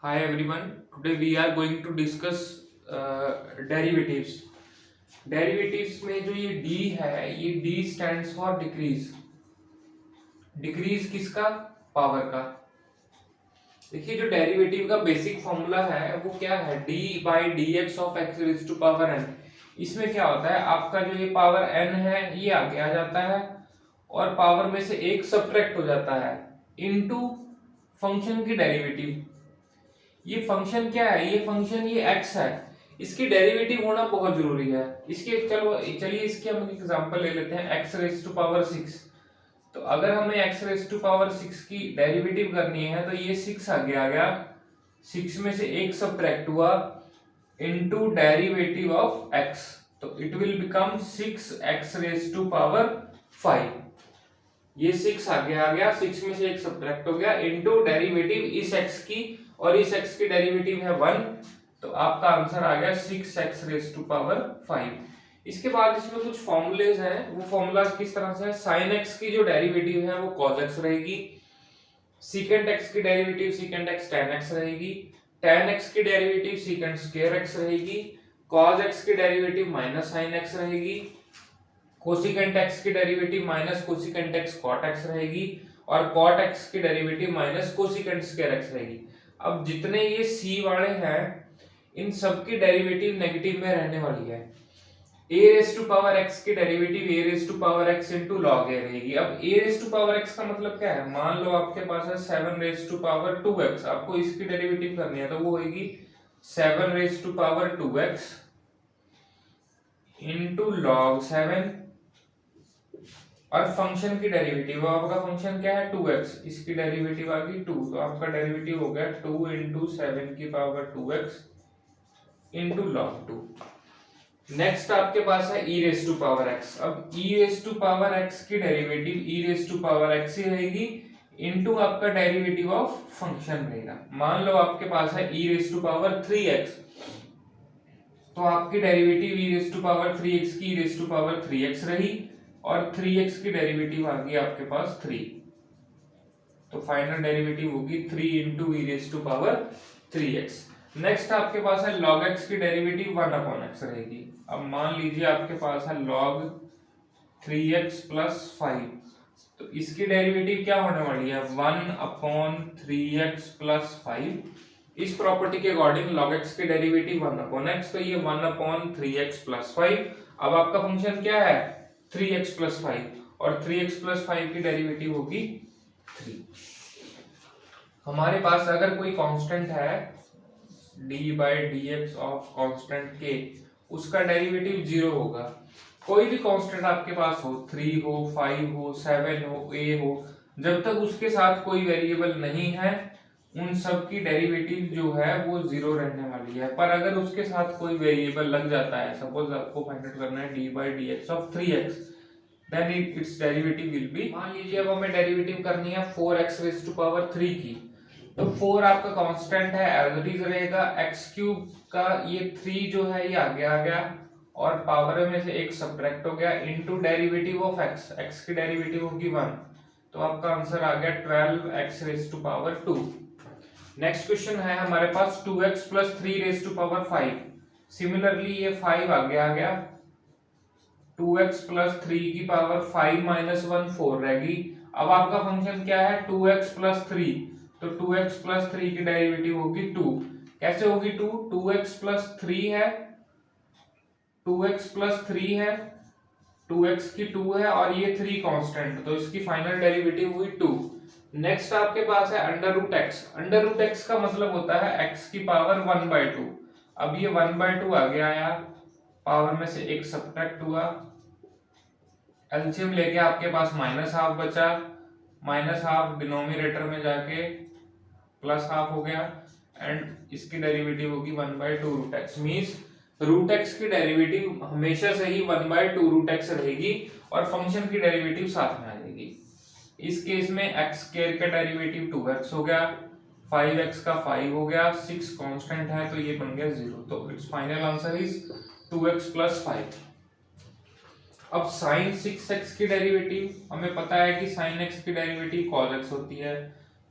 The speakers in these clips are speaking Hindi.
Hi everyone. Today we are going to discuss derivatives. Derivatives में जो ये D है, ये D stands for decrease. Decrease किसका? पावर का. देखिए जो डेरिवेटिव का बेसिक फॉर्मूला है वो क्या है? D by D x of x raise to power n. इसमें क्या होता है, आपका जो ये पावर n है ये आगे आ जाता है और पावर में से एक सब्ट्रैक्ट हो जाता है इनटू फंक्शन की डेरिवेटिव. ये फंक्शन क्या है? ये फंक्शन ये x है, इसकी डेरिवेटिव होना बहुत जरूरी है. इसके चलिए इसके हम एग्जांपल ले लेते हैं x रेज टू पावर 6. तो अगर हमें x रेज टू पावर 6 की डेरिवेटिव करनी है तो ये 6 आगे आ गया, 6 में से एक सब्ट्रैक्ट हुआ इनटू डेरिवेटिव ऑफ x, तो it will become 6x raise to power 5. ये 6 आगे आ गया, 6 में से एक सब्ट्रैक्ट हो गया इनटू डेरिवेटिव इस x की, और इस x की डेरिवेटिव है 1, तो आपका आंसर आ गया 6x रेज टू पावर 5. इसके बाद इसमें कुछ फॉर्मूलेज हैं, वो फॉर्मूलाज किस तरह से है? sin x की जो डेरिवेटिव है वो cos x रहेगी, secant x की derivative secant x tan x रहेगी, tan x की डेरिवेटिव secant square x रहेगी, cos x की डेरिवेटिव माइनस sin x रहेगी, कोसिकेंट x की derivative minus cosecant x cot x रहेगी, और cot x की derivative minus cosecant square x रहेगी. अब जितने ये c वाले हैं इन सब की डेरिवेटिव नेगेटिव में रहने वाली है. a raise to power x की derivative a raise to power x into log a रहेगी. अब a raise to power x का मतलब क्या है? मान लो आपके पास है 7 रेज टू पावर 2x, आपको इसकी डेरिवेटिव करनी है तो वो होगी 7 raise to power 2x into log 7, और फंक्शन की डेरिवेटिव, आपका फंक्शन क्या है 2x, इसकी डेरिवेटिव आ गई 2, तो आपका डेरिवेटिव हो गया 2 इंटू 7 की power 2x into log 2. Next आपके पास है e raise to power x. अब e raise to power x की derivative e raise to power x ही रहेगी इंटू आपका डेरिवेटिव ऑफ फंक्शन रहेगा. मान लो आपके पास है e raise to power 3x, तो आपकी derivative e raise to power 3x की e raise to power 3x रही, और 3x की डेरिवेटिव आ गई आपके पास 3, तो फाइनल डेरिवेटिव होगी 3 into e raise to power 3x. Next आपके पास है log x की डेरिवेटिव 1 अपॉन x रहेगी. अब मान लीजिए आपके पास है log 3x प्लस 5, तो इसकी डेरिवेटिव क्या होने वाली है? 1 अपॉन 3x प्लस 5. इस प्रॉपर्टी के अकॉर्डिंग log x की डेरिवेटिव 1 अपॉन x, तो ये 1 अपॉन 3x प्लस 5. अब आपका फंक्शन क्या है? 3x प्लस 5, और 3x प्लस 5 की डेरिवेटिव होगी 3. हमारे पास अगर कोई कांस्टेंट है d by D x of constant k, उसका डेरिवेटिव 0 होगा. कोई भी कांस्टेंट आपके पास हो, 3 हो, 5 हो, 7 हो, a हो, जब तक उसके साथ कोई वेरिएबल नहीं है उन सब की डेरिवेटिव जो है वो 0 रहने वाली है. पर अगर उसके साथ कोई वेरिएबल लग जाता है, सपोज आपको फाइंड आउट करना है d by D x of 3x, then its derivative will be, मान लीजिए अब हमें डेरिवेटिव करनी है 4x रेज टू पावर 3 की, तो 4 आपका कांस्टेंट है, एज इट इज रहेगा. x क्यूब का ये 3 जो है ये आगे आ गया, और पावर में से एक सब्ट्रैक्ट हो गया into derivative of x, x की डेरिवेटिव होगी 1, तो आपका आंसर आ गया 12x raise to power 2. Next question है हमारे पास 2x plus 3 raise to power 5. Similarly ये 5 आगे आ गया, 2x प्लस 3 की पावर 5 माइनस 1 4 रहेगी. अब आपका फंक्शन क्या है? 2x प्लस 3, तो 2x प्लस 3 की डेरिवेटिव होगी 2. कैसे होगी 2? 2x प्लस 3 है, 2x प्लस 3 है, 2x की 2 है, और ये 3 कांस्टेंट, तो इसकी फाइनल डेरिवेटिव हुई 2. नेक्स्ट आपके पास है under root x. Under root x का मतलब होता है x की पावर 1/2. अब ये 1/2 आगे आया, पावर में से एक सब्ट्रैक्ट हुआ, एलसीएम लेके आपके पास माइनस हाफ बचा, माइनस हाफ डिनोमिनेटर में जाके प्लस हाफ हो गया, एंड इसकी डेरिवेटिव होगी 1/2 root x. Means root x की डेरिवेटिव हमेशा से ही 1/2 रूट एक्स रहेगी, और फंक्शन की डेरिवेटिव साथ में आ जाएगी. इस केस में x स्क्वायर का डेरिवेटिव 2x हो गया, 5x का 5 हो गया, 6 कांस्टेंट है तो ये बन गया 0, तो it's final answer is 2x plus 5. अब sin 6x की डेरिवेटिव हमें पता है कि sin x की डेरिवेटिव cos x होती है,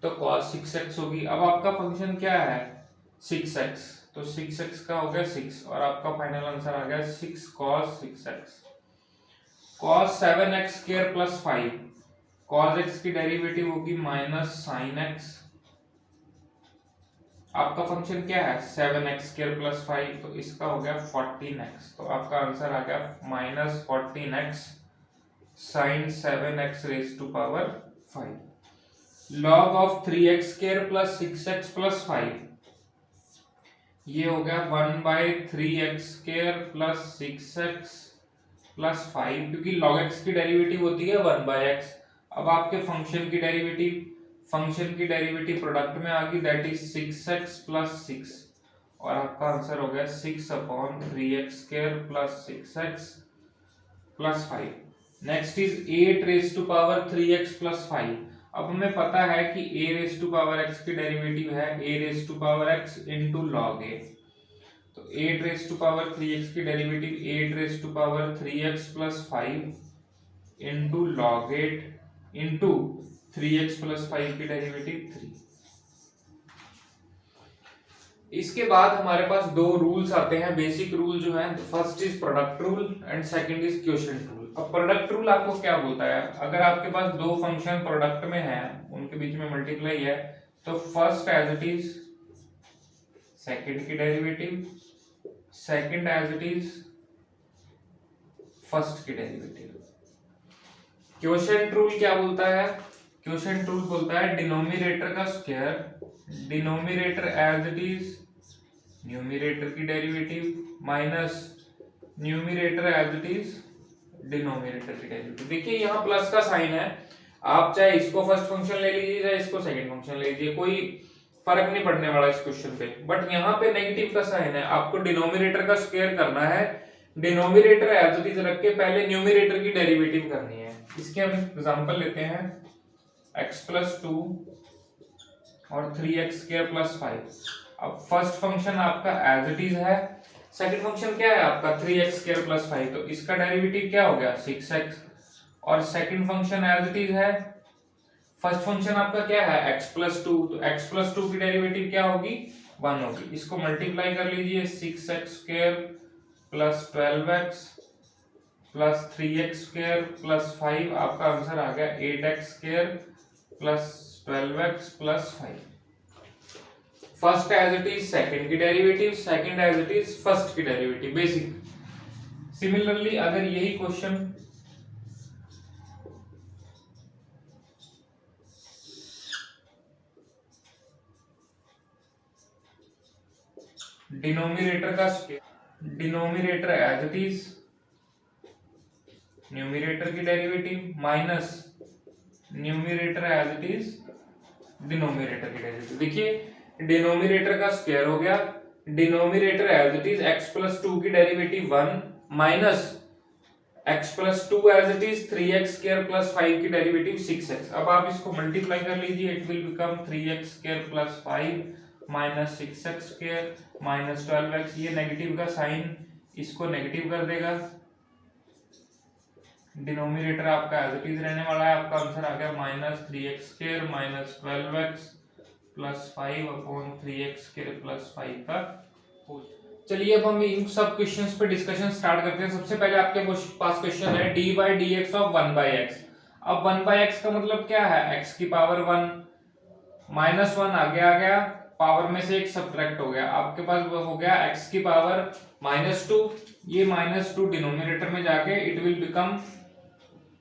तो cos 6x होगी. अब आपका फंक्शन क्या है? 6x, तो 6x का हो गया 6 और आपका फाइनल आंसर आ गया 6 cos 6x। cos 7x square plus 5, cos x की डेरिवेटिव होगी माइनस sin x। आपका फंक्शन क्या है 7x स्क्वायर प्लस 5, तो इसका हो गया 14x, तो आपका आंसर आ गया minus 14x sin 7x raise to power 5। log of 3x square plus 6x plus 5, ये हो गया 1/3x square plus 6x plus 5, क्योंकि log x की डेरिवेटिव होती है 1/x। अब आपके फंक्शन की डेरिवेटिव प्रोडक्ट में आ गई, दैट इज 6x प्लस 6, और आपका आंसर हो गया 6/3x square plus 6x plus 5। Next is 8 raise to power 3x plus 5। अब हमें पता है कि a raise to power x की डेरिवेटिव है a raise to power x into log a, तो 8 रेज टू पावर 3x की derivative 8 raise to power 3x plus 5 into log 8 into 3x plus 5 की डेरिवेटिव 3। इसके बाद हमारे पास दो रूल्स आते हैं, बेसिक रूल जो है, first is product rule and second is quotient rule. अब प्रोडक्ट रूल आपको क्या बोलता है, अगर आपके पास दो फंक्शन प्रोडक्ट में हैं, उनके बीच में मल्टीप्लाई है, तो first as it is second की derivative, second as it is first की डेरिवेटिव। क्वोशिएंट रूल क्या बोलता है, क्वोशिएंट रूल बोलता है डिनोमिनेटर का square denominator as it is numerator की derivative minus numerator as it is denominator की डेरिवेटिव। देखिए यहाँ प्लस का साइन है, आप चाहे इसको फर्स्ट फंक्शन ले लीजिए चाहे इसको सेकंड फंक्शन ले लीजिए, कोई फर्क नहीं पड़ने वाला इस क्वेश्चन पे। बट यहाँ पे नेगेटिव का साइन है, आपको डिनोमिनेटर का स्क्वायर करना है, डिनोमिनेटर एज इट इज रख के पहले न्यूमरेटर की डेरिवेटिव करनी है। इसके हम एग्जांपल लेते हैं x प्लस 2 और 3x स्क्वायर प्लस 5। अब फर्स्ट फंक्शन आपका एज इट इज है, सेकंड फंक्शन क्या है आपका 3x स्क्वायर प्लस 5, तो इसका डेरिवेटिव क्या हो गया 6x, और second function as it is है, फर्स्ट फंक्शन आपका क्या है x प्लस 2, तो x प्लस 2 की डेरिवेटिव क्या होगी 1 होगी। इसको मल्टीप्लाई कर लीजिए 6x square plus 12x plus 3x square plus 5, आपका आंसर आ गया 8x square plus 12x plus 5। First as it is second की derivative, second as it is first की डेरिवेटिव, बेसिक। सिमिलरली अगर यही क्वेश्चन डिनोमिनेटर का denominator as it is numerator की derivative minus numerator as it is denominator की डेरिवेटिव। देखिए डिनोमिनेटर का स्क्वायर हो गया, denominator as it is x plus 2 की derivative 1 minus x plus 2 as it is 3x square plus 5 की डेरिवेटिव 6x। अब आप इसको मल्टीप्लाई कर लीजिए, it will become 3x square plus 5 minus 6x square minus 12x। ये नेगेटिव का साइन इसको नेगेटिव कर देगा, डिनोमिनेटर आपका एज इट इज रहने वाला है, आपका आंसर आ गया minus 3x square minus 12x plus 5 upon 3x square plus 5 का होल। चलिए अब हम इन सब क्वेश्चंस पे डिस्कशन स्टार्ट करते हैं। सबसे पहले आपके पास क्वेश्चन है dy dx ऑफ 1/x। अब 1/x का मतलब क्या है, x की पावर 1 माइनस 1 आगे आ गया, पावर में से एक सब्ट्रैक्ट हो गया, आपके पास वो हो गया x की पावर -2, ये -2 डिनोमिनेटर में जाके it will become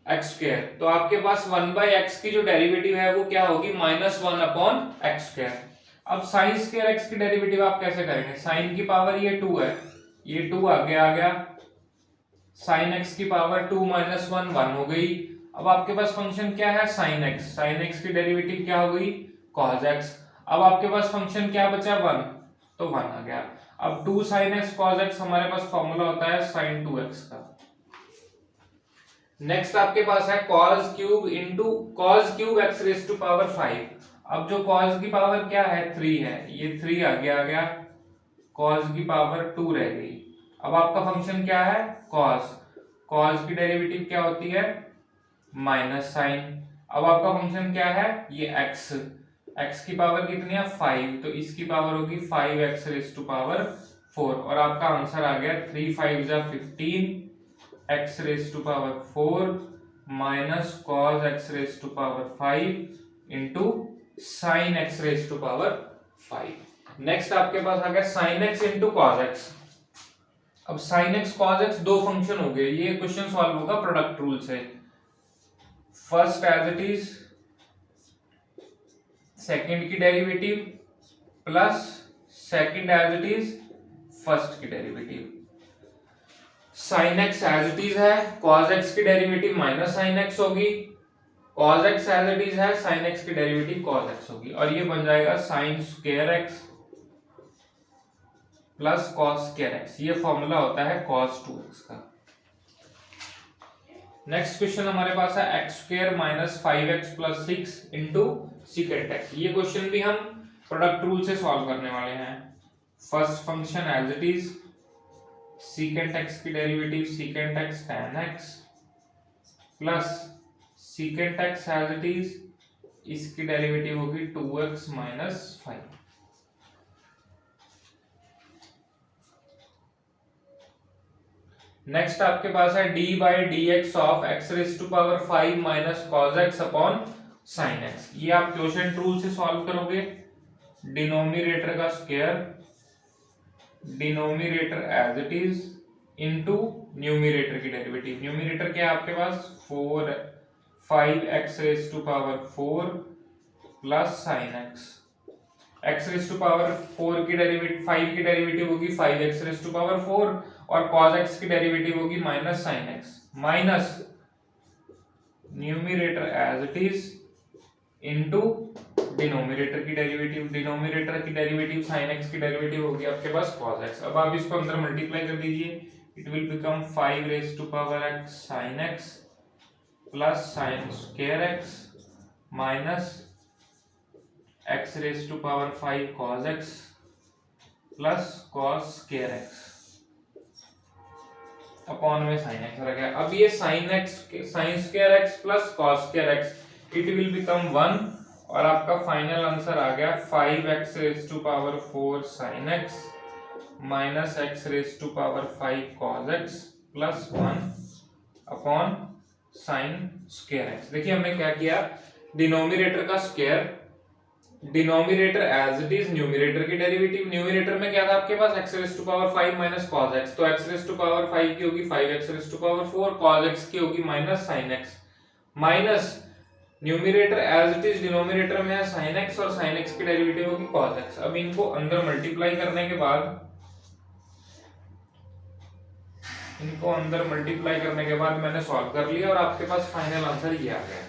x square, तो आपके पास 1/x की जो डेरिवेटिव है वो क्या होगी -1 अपॉन x स्क्वायर। अब साइन स्क्वायर x की डेरिवेटिव आप कैसे करेंगे, साइन की पावर ये 2 है, ये 2 आगे आ गया, साइन x की पावर 2 माइनस 1 1 हो गई। अब आपके पास फंक्शन क्या है साइन x की डेरिवेटिव क्या हो गई cos x। अब आपके पास फंक्शन क्या बचा 1, तो 1 आ गया। अब 2 sin x cos x हमारे पास फॉर्मूला होता है sin 2x का। नेक्स्ट आपके पास है cos cube into cos cube x raise to power 5। अब जो cos की पावर क्या है 3 है, ये 3 आगे आ गया, cos की पावर 2 रह गई। अब आपका फंक्शन क्या है cos की डेरिवेटिव क्या होती है माइनस साइन। अब आपका फंक्शन क्या है ये x, x की पावर कितनी है 5, तो इसकी पावर होगी 5x रेज टू पावर 4 और आपका आंसर आ गया 3 5 जा 15 x raise to power 4 minus cos x raise to power 5 into sin x raise to power 5। Next आपके पास आ गया sin x into cos x। अब sin x cos x दो फंक्शन हो गए, ये क्वेश्चन सॉल्व होगा प्रोडक्ट रूल से। First as it is second की derivative plus second as it is first की derivative. sin x as it is है, cos x की डेरिवेटिव माइनस sin x होगी, cos x as it is है, sin x की डेरिवेटिव cos x होगी और ये बन जाएगा sin square x plus cos square x। ये फॉर्मूला होता है cos 2x का। नेक्स्ट क्वेश्चन हमारे पास है X square minus 5x plus 6 into secant X. ये क्वेश्चन भी हम प्रोडक्ट रूल से सॉल्व करने वाले हैं। First function as it is secant X की derivative secant X tan x plus secant X as it is, इसकी डेरिवेटिव होगी 2x माइनस 5। नेक्स्ट आपके पास है d by D x of x raise to power 5 minus cos X upon sine X. ये आप क्वोशिएंट रूल से सॉल्व करोगे। डिनोमिनेटर का square, denominator as it is into numerator की डेरिवेटिव। न्यूमरेटर क्या है आपके पास 5x raise to power 4 plus sine x. x raise to power 4 की डेरिवेटिव 5 की डेरिवेटिव होगी 5x रेज टू पावर 4 और cos x की डेरिवेटिव होगी minus sin x minus numerator as it is into denominator की डेरिवेटिव। डिनोमिनेटर की डेरिवेटिव sin x की डेरिवेटिव होगी आपके पास cos x। अब आप इसको अंदर मल्टीप्लाई कर दीजिए, it will become 5 raise to power x sin x plus sin square x minus x raise to power 5 cos x plus cos square x upon में sin x रह गया। अब ये sin square x plus cos square x it will become 1 और आपका फाइनल आंसर आ गया 5x raise to power 4 sin x minus x raise to power 5 cos x plus 1 upon sin square x। देखिए हमने क्या किया, डिनोमिनेटर का square, denominator as it is numerator की डेरिवेटिव। न्यूमरेटर में क्या था आपके पास x raise to power 5 minus cos x, तो x रेज टू पावर 5 की होगी 5x raise to power 4, cos x की होगी minus sin x minus numerator as it is denominator में है sin x और sin x की डेरिवेटिव होगी cos x। अब इनको अंदर मल्टीप्लाई करने के बाद, इनको अंदर मल्टीप्लाई करने के बाद मैंने सॉल्व कर लिया और आपके पास फाइनल आंसर ये आ गया।